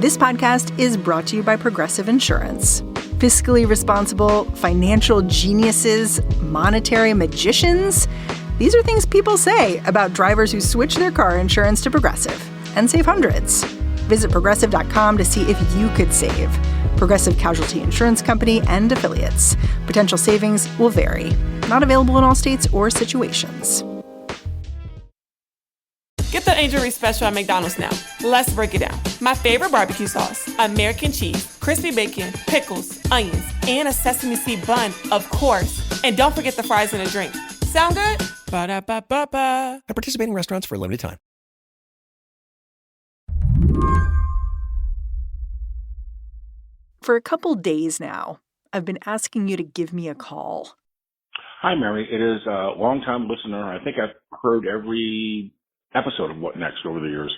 This podcast is brought to you by Progressive Insurance. Fiscally responsible, financial geniuses, monetary magicians. These are things people say about drivers who switch their car insurance to Progressive and save hundreds. Visit Progressive.com to see if you could save. Progressive Casualty Insurance Company and Affiliates. Potential savings will vary. Not available in all states or situations. Get the Angel Reese special at McDonald's now. Let's break it down. My favorite barbecue sauce, American cheese, crispy bacon, pickles, onions, and a sesame seed bun, of course. And don't forget the fries and a drink. Sound good? Ba-da-ba-ba-ba. At participating restaurants for a limited time. For a couple days now, I've been asking you to give me a call. Hi, Mary. It is a longtime listener. I think I've heard every episode of What Next over the years.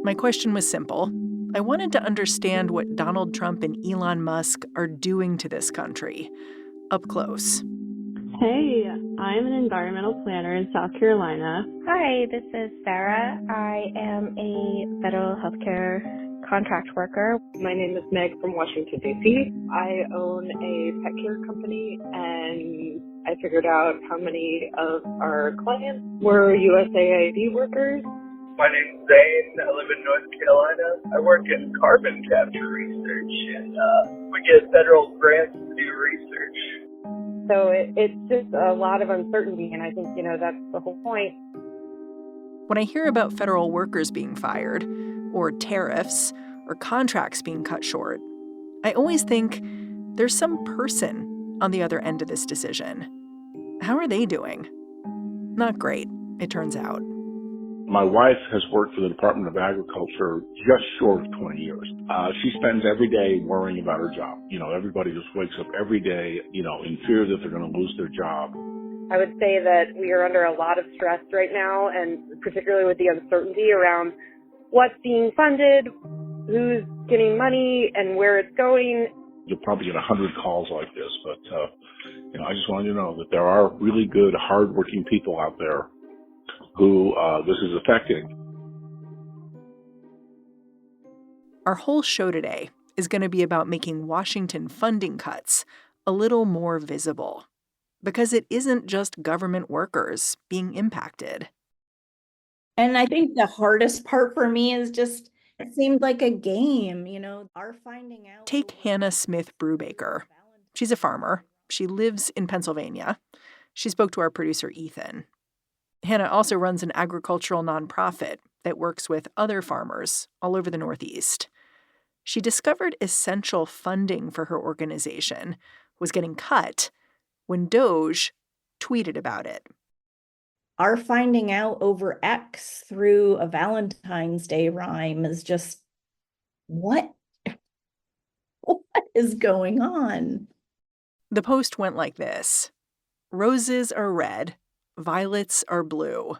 My question was simple. I wanted to understand what Donald Trump and Elon Musk are doing to this country, up close. Hey, I'm an environmental planner in South Carolina. Hi, this is Sarah. I am a federal healthcare contract worker. My name is Meg from Washington, D.C. I own a pet care company, and I figured out how many of our clients were USAID workers. My name's Zane. I live in North Carolina. I work in carbon capture research, and we get federal grants to do research. So it's just a lot of uncertainty, and I think, that's the whole point. When I hear about federal workers being fired, or tariffs, or contracts being cut short, I always think there's some person on the other end of this decision. How are they doing? Not great, it turns out. My wife has worked for the Department of Agriculture just short of 20 years. She spends every day worrying about her job. Everybody just wakes up every day, in fear that they're going to lose their job. I would say that we are under a lot of stress right now, and particularly with the uncertainty around what's being funded, who's getting money, and where it's going. You'll probably get 100 calls like this, but I just want you to know that there are really good, hardworking people out there who this is affecting. Our whole show today is going to be about making Washington funding cuts a little more visible, because it isn't just government workers being impacted. And I think the hardest part for me is just, it seemed like a game, our finding out. Take Hannah Smith-Brubaker. She's a farmer. She lives in Pennsylvania. She spoke to our producer, Ethan. Hannah also runs an agricultural nonprofit that works with other farmers all over the Northeast. She discovered essential funding for her organization was getting cut when Doge tweeted about it. Our finding out over X through a Valentine's Day rhyme is just, what is going on? The post went like this. Roses are red, violets are blue.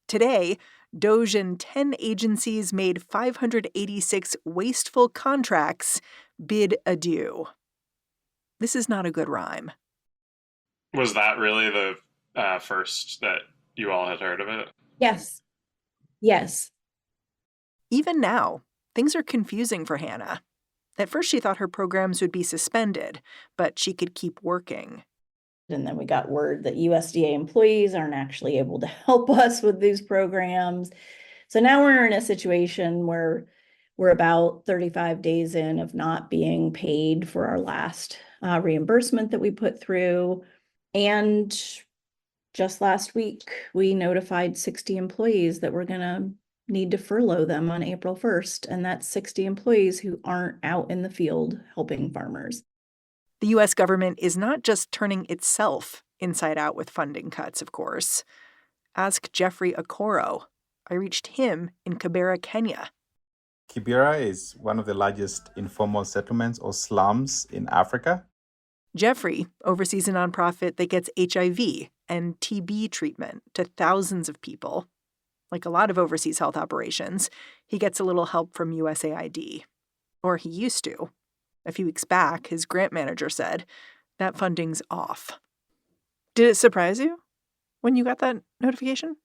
Today, Doge and 10 agencies made 586 wasteful contracts bid adieu. This is not a good rhyme. Was that really the first that you all had heard of it? Yes. Even now, things are confusing for Hannah. At first, she thought her programs would be suspended, but she could keep working. And then we got word that USDA employees aren't actually able to help us with these programs. So now we're in a situation where we're about 35 days in of not being paid for our last reimbursement that we put through. And just last week, we notified 60 employees that we're going to need to furlough them on April 1st. And that's 60 employees who aren't out in the field helping farmers. The U.S. government is not just turning itself inside out with funding cuts, of course. Ask Jeffrey Okoro. I reached him in Kibera, Kenya. Kibera is one of the largest informal settlements or slums in Africa. Jeffrey oversees a nonprofit that gets HIV and TB treatment to thousands of people. Like a lot of overseas health operations, he gets a little help from USAID. Or he used to. A few weeks back, his grant manager said that funding's off. Did it surprise you when you got that notification?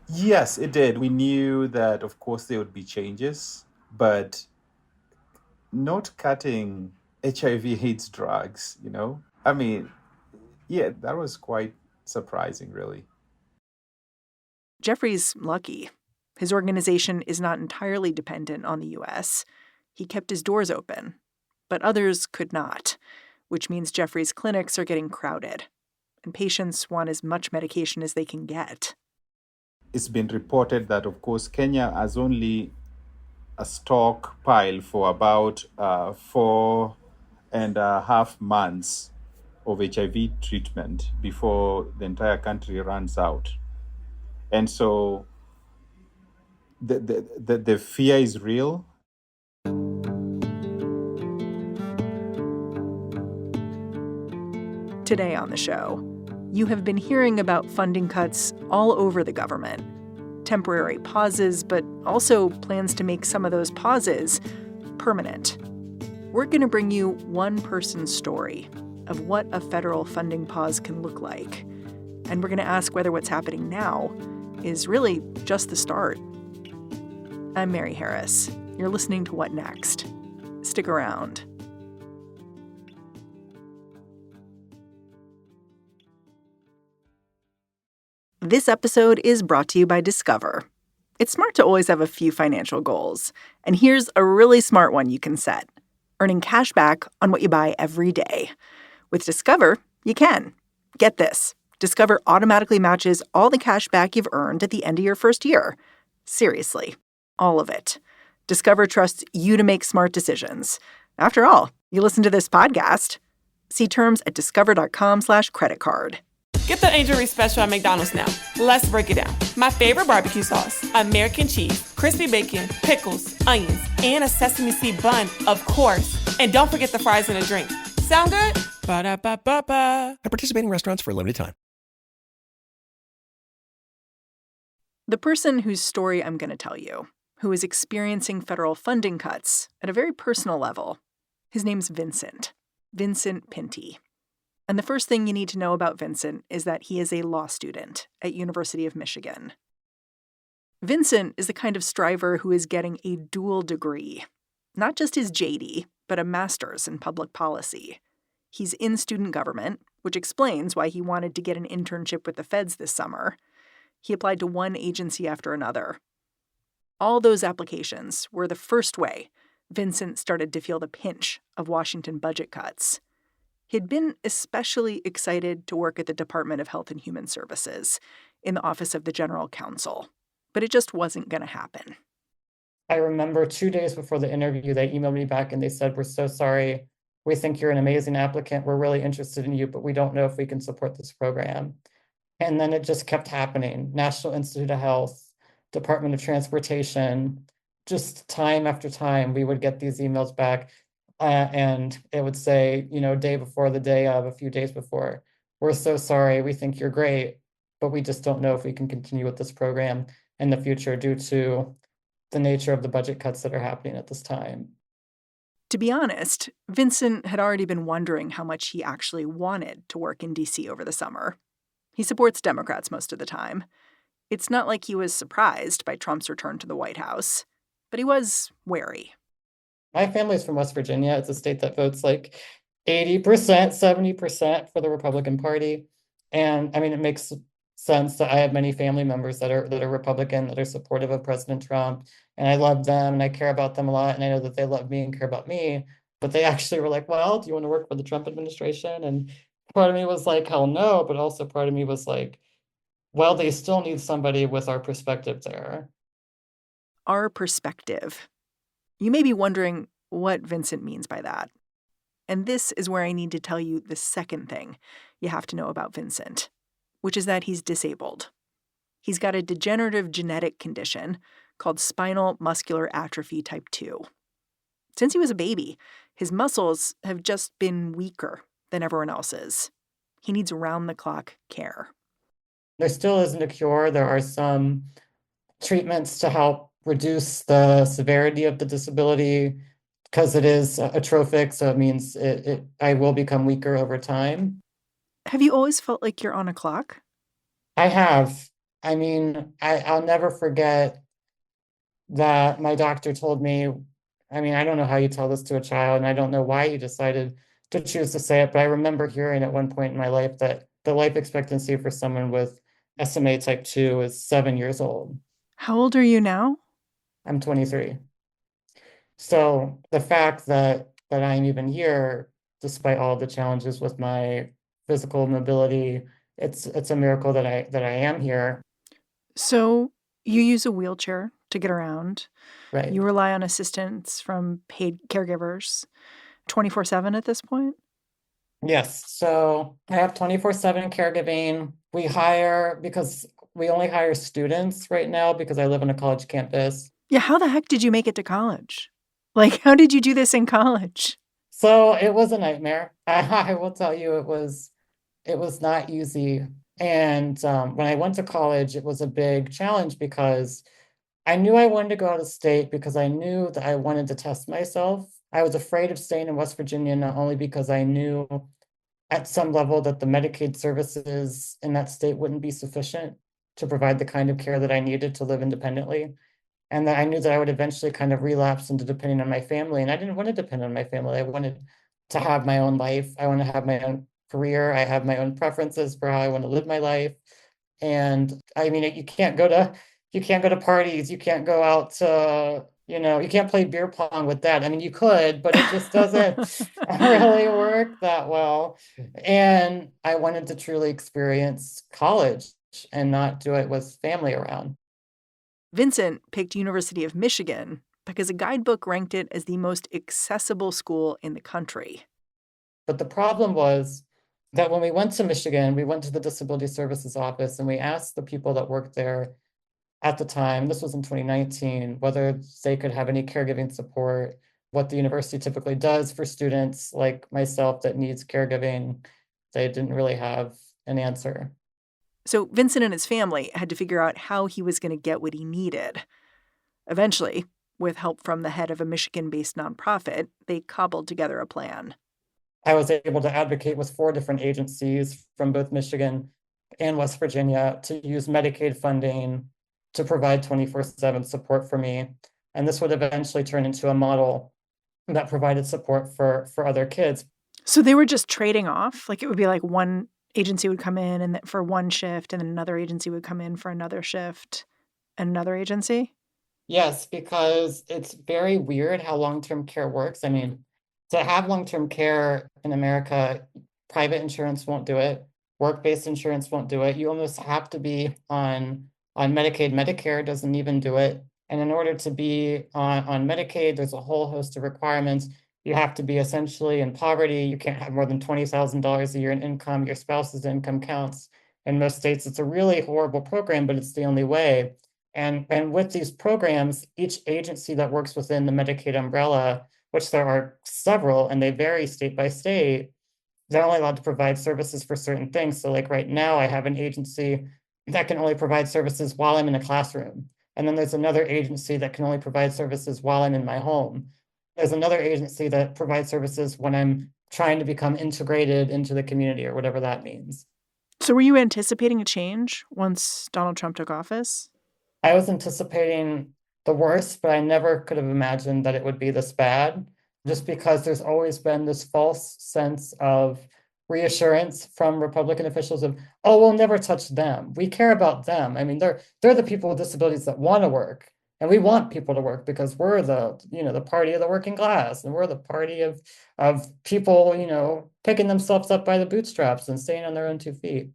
Yes, it did. We knew that, of course, there would be changes, but not cutting HIV/AIDS drugs, you know? I mean, yeah, that was quite surprising, really. Jeffrey's lucky. His organization is not entirely dependent on the U.S. He kept his doors open, but others could not, which means Jeffrey's clinics are getting crowded, and patients want as much medication as they can get. It's been reported that, of course, Kenya has only a stockpile for about 4.5 months of HIV treatment before the entire country runs out. And so the fear is real. Today on the show, you have been hearing about funding cuts all over the government. Temporary pauses, but also plans to make some of those pauses permanent. We're going to bring you one person's story of what a federal funding pause can look like. And we're going to ask whether what's happening now is really just the start. I'm Mary Harris. You're listening to What Next? Stick around. This episode is brought to you by Discover. It's smart to always have a few financial goals. And here's a really smart one you can set: earning cash back on what you buy every day. With Discover, you can. Get this. Discover automatically matches all the cash back you've earned at the end of your first year. Seriously, all of it. Discover trusts you to make smart decisions. After all, you listen to this podcast. See terms at discover.com/creditcard. Get the Angel Reese special at McDonald's now. Let's break it down. My favorite barbecue sauce, American cheese, crispy bacon, pickles, onions, and a sesame seed bun, of course. And don't forget the fries and a drink. Sound good? Ba-da-ba-ba-ba. At participating restaurants for a limited time. The person whose story I'm going to tell you, who is experiencing federal funding cuts at a very personal level, his name's Vincent Pinti. And the first thing you need to know about Vincent is that he is a law student at University of Michigan. Vincent is the kind of striver who is getting a dual degree, not just his JD, but a master's in public policy. He's in student government, which explains why he wanted to get an internship with the feds this summer. He applied to one agency after another. All those applications were the first way Vincent started to feel the pinch of Washington budget cuts. He'd been especially excited to work at the Department of Health and Human Services in the Office of the General Counsel, but it just wasn't going to happen. I remember 2 days before the interview, they emailed me back and they said, "We're so sorry. We think you're an amazing applicant. We're really interested in you, but we don't know if we can support this program." And then it just kept happening. National Institute of Health, Department of Transportation, just time after time, we would get these emails back. And it would say, day before, the day of, a few days before, "We're so sorry. We think you're great, but we just don't know if we can continue with this program in the future due to the nature of the budget cuts that are happening at this time." To be honest, Vincent had already been wondering how much he actually wanted to work in D.C. over the summer. He supports Democrats most of the time. It's not like he was surprised by Trump's return to the White House, but he was wary. My family's from West Virginia. It's a state that votes like 80%, 70% for the Republican Party. And I mean, it makes sense that I have many family members that are Republican, that are supportive of President Trump. And I love them and I care about them a lot. And I know that they love me and care about me. But they actually were like, "Well, do you want to work for the Trump administration?" And part of me was like, hell no. But also part of me was like, well, they still need somebody with our perspective there. Our perspective. You may be wondering what Vincent means by that. And this is where I need to tell you the second thing you have to know about Vincent, which is that he's disabled. He's got a degenerative genetic condition called spinal muscular atrophy type 2. Since he was a baby, his muscles have just been weaker than everyone else's. He needs round-the-clock care. There still isn't a cure. There are some treatments to help reduce the severity of the disability because it is atrophic, so it means I will become weaker over time. Have you always felt like you're on a clock? I have. I mean, I'll never forget that my doctor told me, I mean, I don't know how you tell this to a child, and I don't know why you decided to choose to say it, but I remember hearing at one point in my life that the life expectancy for someone with SMA type 2 is 7 years old. How old are you now? I'm 23. So the fact that I'm even here, despite all the challenges with my physical mobility, it's a miracle that I am here. So you use a wheelchair to get around. Right. You rely on assistance from paid caregivers 24/7 at this point? Yes. So I have 24/7 caregiving. We hire, because we only hire students right now because I live on a college campus. Yeah, how the heck did you make it to college? Like, how did you do this in college? So it was a nightmare. I will tell you, it was not easy. And when I went to college, it was a big challenge because I knew I wanted to go out of state because I knew that I wanted to test myself. I was afraid of staying in West Virginia, not only because I knew at some level that the Medicaid services in that state wouldn't be sufficient to provide the kind of care that I needed to live independently. And that I knew that I would eventually kind of relapse into depending on my family. And I didn't want to depend on my family. I wanted to have my own life. I want to have my own career. I have my own preferences for how I want to live my life. And I mean, you can't go to parties. You can't go out to, you can't play beer pong with that. I mean, you could, but it just doesn't really work that well. And I wanted to truly experience college and not do it with family around. Vincent picked University of Michigan because a guidebook ranked it as the most accessible school in the country. But the problem was that when we went to Michigan, we went to the Disability Services Office and we asked the people that worked there at the time, this was in 2019, whether they could have any caregiving support, what the university typically does for students like myself that needs caregiving. They didn't really have an answer. So Vincent and his family had to figure out how he was going to get what he needed. Eventually, with help from the head of a Michigan-based nonprofit, they cobbled together a plan. I was able to advocate with 4 different agencies from both Michigan and West Virginia to use Medicaid funding to provide 24/7 support for me. And this would eventually turn into a model that provided support for other kids. So they were just trading off? Like it would be like one agency would come in and for one shift, and then another agency would come in for another shift, and another agency? Yes, because it's very weird how long-term care works. I mean, to have long-term care in America, private insurance won't do it. Work-based insurance won't do it. You almost have to be on Medicaid. Medicare doesn't even do it. And in order to be on Medicaid, there's a whole host of requirements. You have to be essentially in poverty. You can't have more than $20,000 a year in income. Your spouse's income counts. In most states, it's a really horrible program, but it's the only way. And with these programs, each agency that works within the Medicaid umbrella, which there are several, and they vary state by state, they're only allowed to provide services for certain things. So like right now, I have an agency that can only provide services while I'm in a classroom. And then there's another agency that can only provide services while I'm in my home. There's another agency that provides services when I'm trying to become integrated into the community or whatever that means. So were you anticipating a change once Donald Trump took office? I was anticipating the worst, but I never could have imagined that it would be this bad, just because there's always been this false sense of reassurance from Republican officials of, oh, we'll never touch them. We care about them. I mean, they're the people with disabilities that want to work. And we want people to work because we're the party of the working class, and we're the party of people, picking themselves up by the bootstraps and staying on their own 2 feet.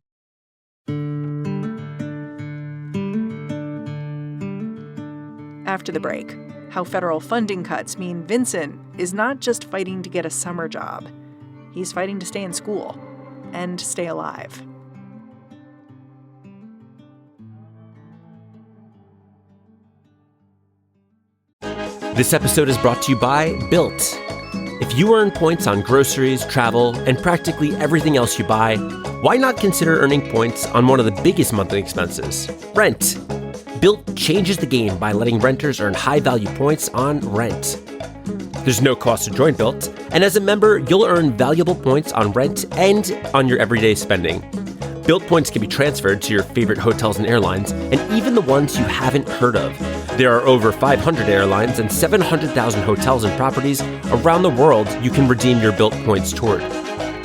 After the break, how federal funding cuts mean Vincent is not just fighting to get a summer job. He's fighting to stay in school and stay alive. This episode is brought to you by Built. If you earn points on groceries, travel, and practically everything else you buy, why not consider earning points on one of the biggest monthly expenses, rent? Built changes the game by letting renters earn high-value points on rent. There's no cost to join Built, and as a member, you'll earn valuable points on rent and on your everyday spending. Built points can be transferred to your favorite hotels and airlines, and even the ones you haven't heard of. There are over 500 airlines and 700,000 hotels and properties around the world you can redeem your Built points toward.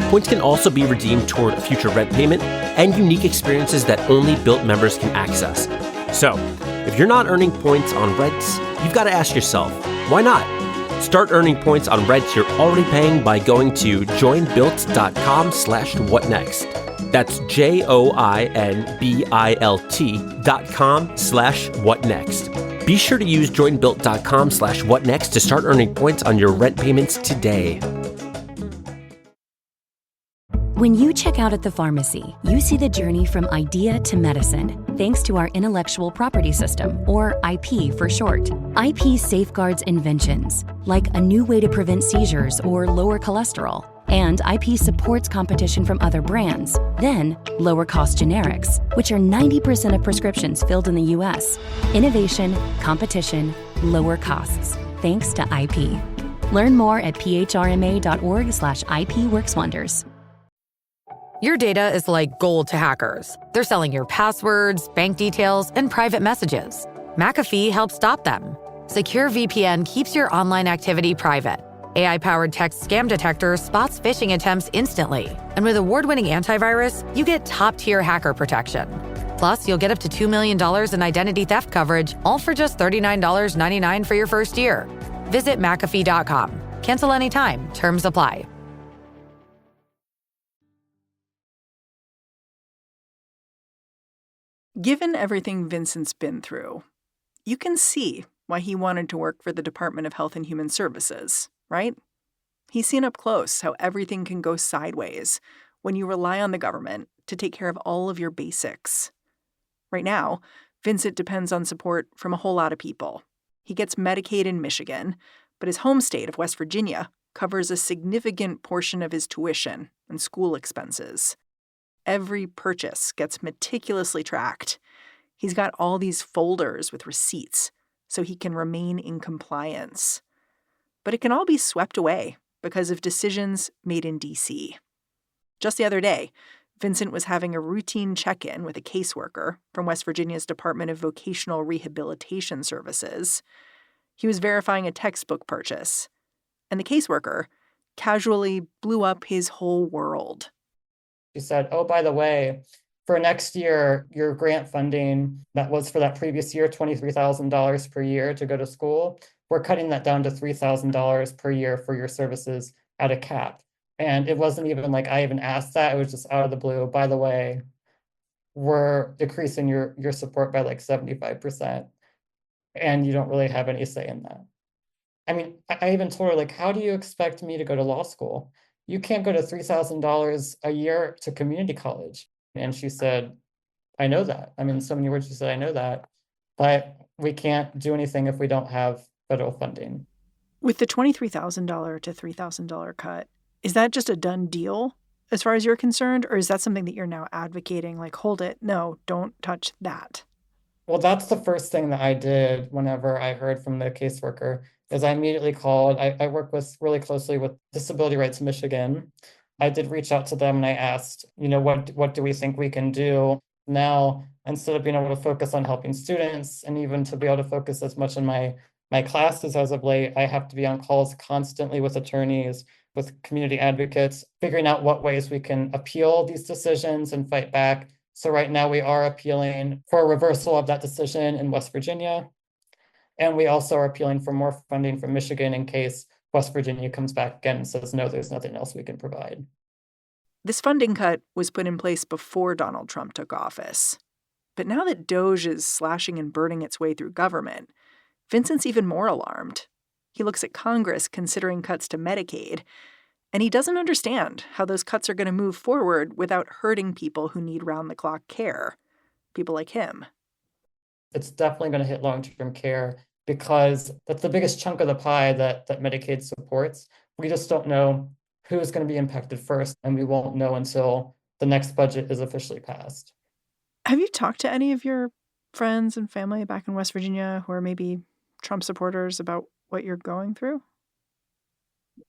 Points can also be redeemed toward a future rent payment and unique experiences that only Built members can access. So, if you're not earning points on rents, you've got to ask yourself, why not? Start earning points on rents you're already paying by going to joinbuilt.com/whatnext. That's joinbilt.com/whatnext. Be sure to use joinbuilt.com/whatnext to start earning points on your rent payments today. When you check out at the pharmacy, you see the journey from idea to medicine, thanks to our intellectual property system, or IP for short. IP safeguards inventions, like a new way to prevent seizures or lower cholesterol. And IP supports competition from other brands, then lower cost generics, which are 90% of prescriptions filled in the US. Innovation, competition, lower costs, thanks to IP. Learn more at phrma.org/IP works wonders. Your data is like gold to hackers. They're selling your passwords, bank details, and private messages. McAfee helps stop them. Secure VPN keeps your online activity private. AI-powered text scam detector spots phishing attempts instantly. And with award-winning antivirus, you get top-tier hacker protection. Plus, you'll get up to $2 million in identity theft coverage, all for just $39.99 for your first year. Visit McAfee.com. Cancel anytime. Terms apply. Given everything Vincent's been through, you can see why he wanted to work for the Department of Health and Human Services, right? He's seen up close how everything can go sideways when you rely on the government to take care of all of your basics. Right now, Vincent depends on support from a whole lot of people. He gets Medicaid in Michigan, but his home state of West Virginia covers a significant portion of his tuition and school expenses. Every purchase gets meticulously tracked. He's got all these folders with receipts so he can remain in compliance. But it can all be swept away because of decisions made in D.C. Just the other day, Vincent was having a routine check-in with a caseworker from West Virginia's Department of Vocational Rehabilitation Services. He was verifying a textbook purchase, and the caseworker casually blew up his whole world. She said, oh, by the way, for next year, your grant funding that was for that previous year, $23,000 per year to go to school, we're cutting that down to $3,000 per year for your services at a cap. And it wasn't even like I even asked that. It was just out of the blue. By the way, we're decreasing your support by like 75%. And you don't really have any say in that. I mean, I even told her, like, how do you expect me to go to law school? You can't go to $3,000 a year to community college. And she said, I know that. I mean, so many words she said, I know that. But we can't do anything if we don't have federal funding. With the $23,000 to $3,000 cut, is that just a done deal as far as you're concerned? Or is that something that you're now advocating, like, hold it, no, don't touch that? Well, that's the first thing that I did whenever I heard from the caseworker, is I immediately called. I work really closely with Disability Rights Michigan. I did reach out to them and I asked, what do we think we can do now, instead of being able to focus on helping students and even to be able to focus as much on my classes as of late, I have to be on calls constantly with attorneys, with community advocates, figuring out what ways we can appeal these decisions and fight back. So right now we are appealing for a reversal of that decision in West Virginia. And we also are appealing for more funding from Michigan in case West Virginia comes back again and says, no, there's nothing else we can provide. This funding cut was put in place before Donald Trump took office. But now that DOGE is slashing and burning its way through government, Vincent's even more alarmed. He looks at Congress considering cuts to Medicaid, and he doesn't understand how those cuts are going to move forward without hurting people who need round-the-clock care, people like him. It's definitely going to hit long-term care because that's the biggest chunk of the pie that Medicaid supports. We just don't know who's going to be impacted first, and we won't know until the next budget is officially passed. Have you talked to any of your friends and family back in West Virginia who are maybe Trump supporters about what you're going through?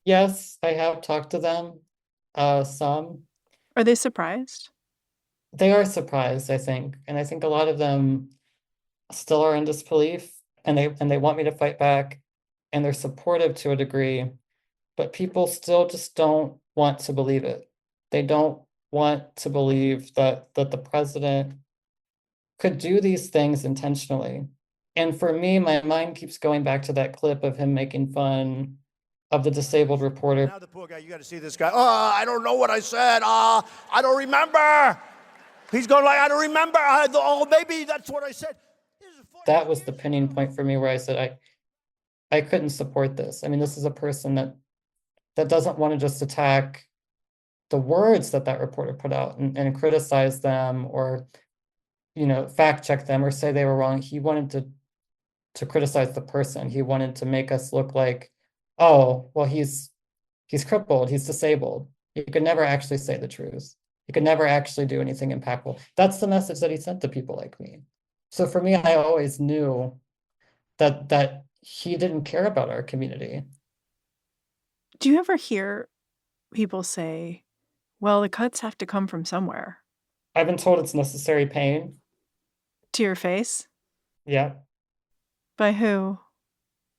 Yes, I have talked to them, some. Are they surprised? They are surprised, I think. And I think a lot of them still are in disbelief, and they want me to fight back, and they're supportive to a degree, but people still just don't want to believe it. They don't want to believe that the president could do these things intentionally. And for me, my mind keeps going back to that clip of him making fun of the disabled reporter. Now the poor guy, you got to see this guy. Oh, I don't know what I said. I don't remember. He's going like, I don't remember. Maybe that's what I said. That was the pinning point for me, where I said, I couldn't support this. I mean, this is a person that doesn't want to just attack the words that reporter put out and criticize them, or, fact check them or say they were wrong. He wanted to criticize the person. He wanted to make us look like, oh, well, he's crippled, he's disabled. He could never actually say the truth. He could never actually do anything impactful. That's the message that he sent to people like me. So for me, I always knew that he didn't care about our community. Do you ever hear people say, well, the cuts have to come from somewhere? I've been told it's necessary pain. To your face? Yeah. By who?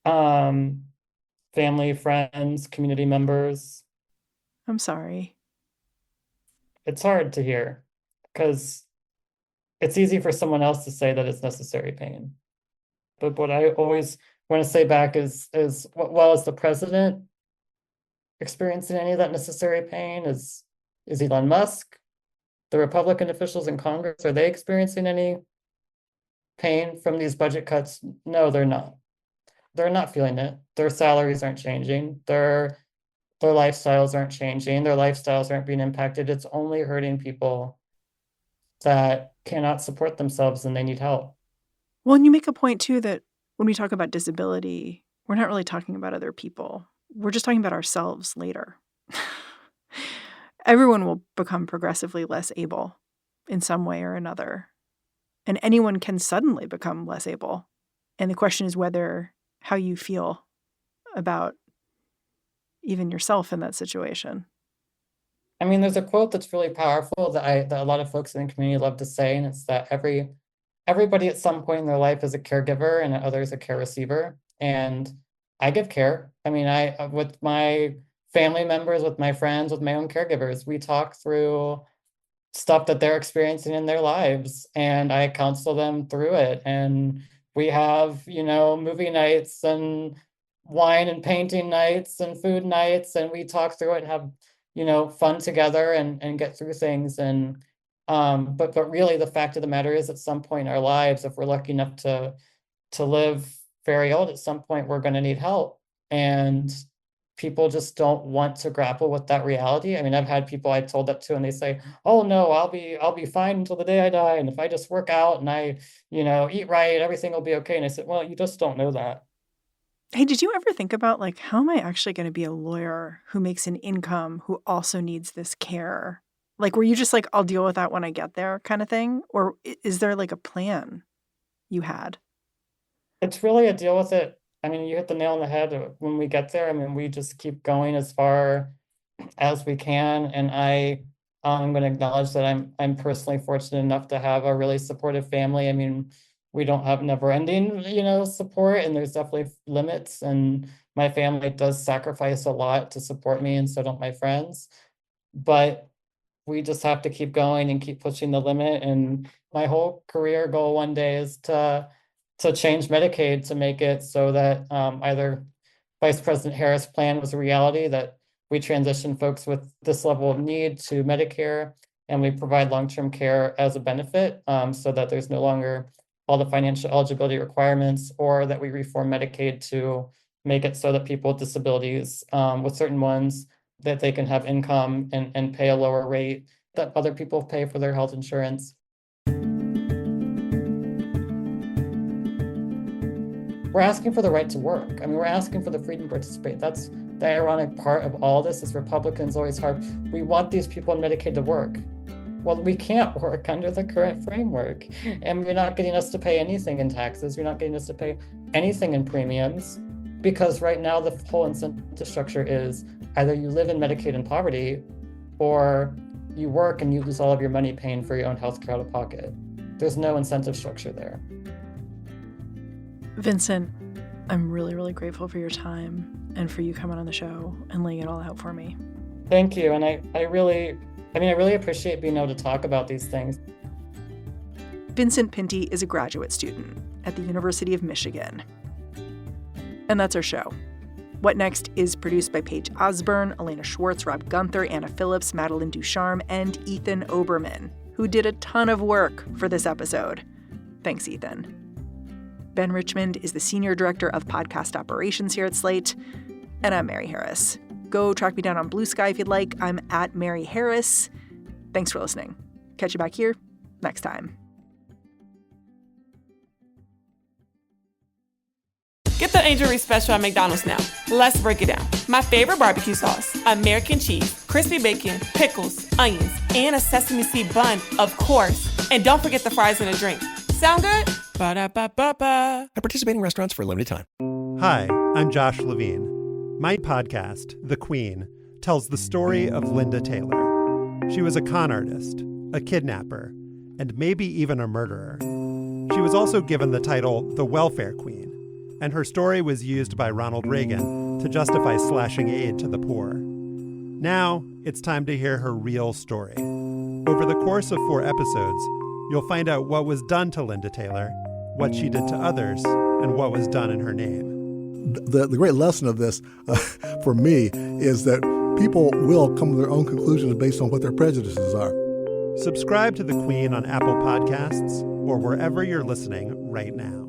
Family, friends, community members. I'm sorry. It's hard to hear, because it's easy for someone else to say that it's necessary pain. But what I always want to say back is well, is the president experiencing any of that necessary pain? Is Elon Musk, the Republican officials in Congress, are they experiencing any pain from these budget cuts? No, they're not. They're not feeling it. Their salaries aren't changing. Their lifestyles aren't changing. Their lifestyles aren't being impacted. It's only hurting people that cannot support themselves and they need help. Well, and you make a point, too, that when we talk about disability, we're not really talking about other people. We're just talking about ourselves later. Everyone will become progressively less able in some way or another. And anyone can suddenly become less able. And the question is how you feel about even yourself in that situation. I mean, there's a quote that's really powerful that a lot of folks in the community love to say, and it's that everybody at some point in their life is a caregiver and others a care receiver. And I give care. I mean, with my family members, with my friends, with my own caregivers, we talk through stuff that they're experiencing in their lives, and I counsel them through it. And we have, movie nights and wine and painting nights and food nights, and we talk through it and have, fun together and get through things. And but really the fact of the matter is, at some point in our lives, if we're lucky enough to live very old, at some point we're going to need help. And people just don't want to grapple with that reality. I mean, I've had people I told that to, and they say, oh no, I'll be fine until the day I die. And if I just work out and I, eat right, everything will be okay. And I said, well, you just don't know that. Hey, did you ever think about, how am I actually going to be a lawyer who makes an income, who also needs this care? Were you just I'll deal with that when I get there kind of thing? Or is there a plan you had? It's really a deal with it. I mean, you hit the nail on the head when we get there. I mean, we just keep going as far as we can. And I'm going to acknowledge that I'm personally fortunate enough to have a really supportive family. I mean, we don't have never-ending, support, and there's definitely limits. And my family does sacrifice a lot to support me, and so don't my friends. But we just have to keep going and keep pushing the limit. And my whole career goal one day is to change Medicaid, to make it so that either Vice President Harris' plan was a reality, that we transition folks with this level of need to Medicare, and we provide long-term care as a benefit, so that there's no longer all the financial eligibility requirements, or that we reform Medicaid to make it so that people with disabilities, with certain ones, that they can have income and pay a lower rate that other people pay for their health insurance. We're asking for the right to work. I mean, we're asking for the freedom to participate. That's the ironic part of all this, is Republicans always we want these people in Medicaid to work. Well, we can't work under the current framework, and you're not getting us to pay anything in taxes. You're not getting us to pay anything in premiums, because right now the whole incentive structure is either you live in Medicaid and poverty, or you work and you lose all of your money paying for your own healthcare out of pocket. There's no incentive structure there. Vincent, I'm really, really grateful for your time and for you coming on the show and laying it all out for me. Thank you. And I really appreciate being able to talk about these things. Vincent Pinti is a graduate student at the University of Michigan. And that's our show. What Next is produced by Paige Osburn, Elena Schwartz, Rob Gunther, Anna Phillips, Madeline Ducharme, and Ethan Oberman, who did a ton of work for this episode. Thanks, Ethan. Ben Richmond is the Senior Director of Podcast Operations here at Slate. And I'm Mary Harris. Go track me down on Blue Sky if you'd like. I'm at Mary Harris. Thanks for listening. Catch you back here next time. Get the Angel Reese special at McDonald's now. Let's break it down. My favorite barbecue sauce, American cheese, crispy bacon, pickles, onions, and a sesame seed bun, of course. And don't forget the fries and a drink. Sound good? Ba-da-ba-ba-ba. At participating restaurants for a limited time. Hi, I'm Josh Levine. My podcast, The Queen, tells the story of Linda Taylor. She was a con artist, a kidnapper, and maybe even a murderer. She was also given the title the Welfare Queen, and her story was used by Ronald Reagan to justify slashing aid to the poor. Now, it's time to hear her real story. Over the course of 4 episodes, you'll find out what was done to Linda Taylor, what she did to others, and what was done in her name. The great lesson of this, for me, is that people will come to their own conclusions based on what their prejudices are. Subscribe to The Queen on Apple Podcasts or wherever you're listening right now.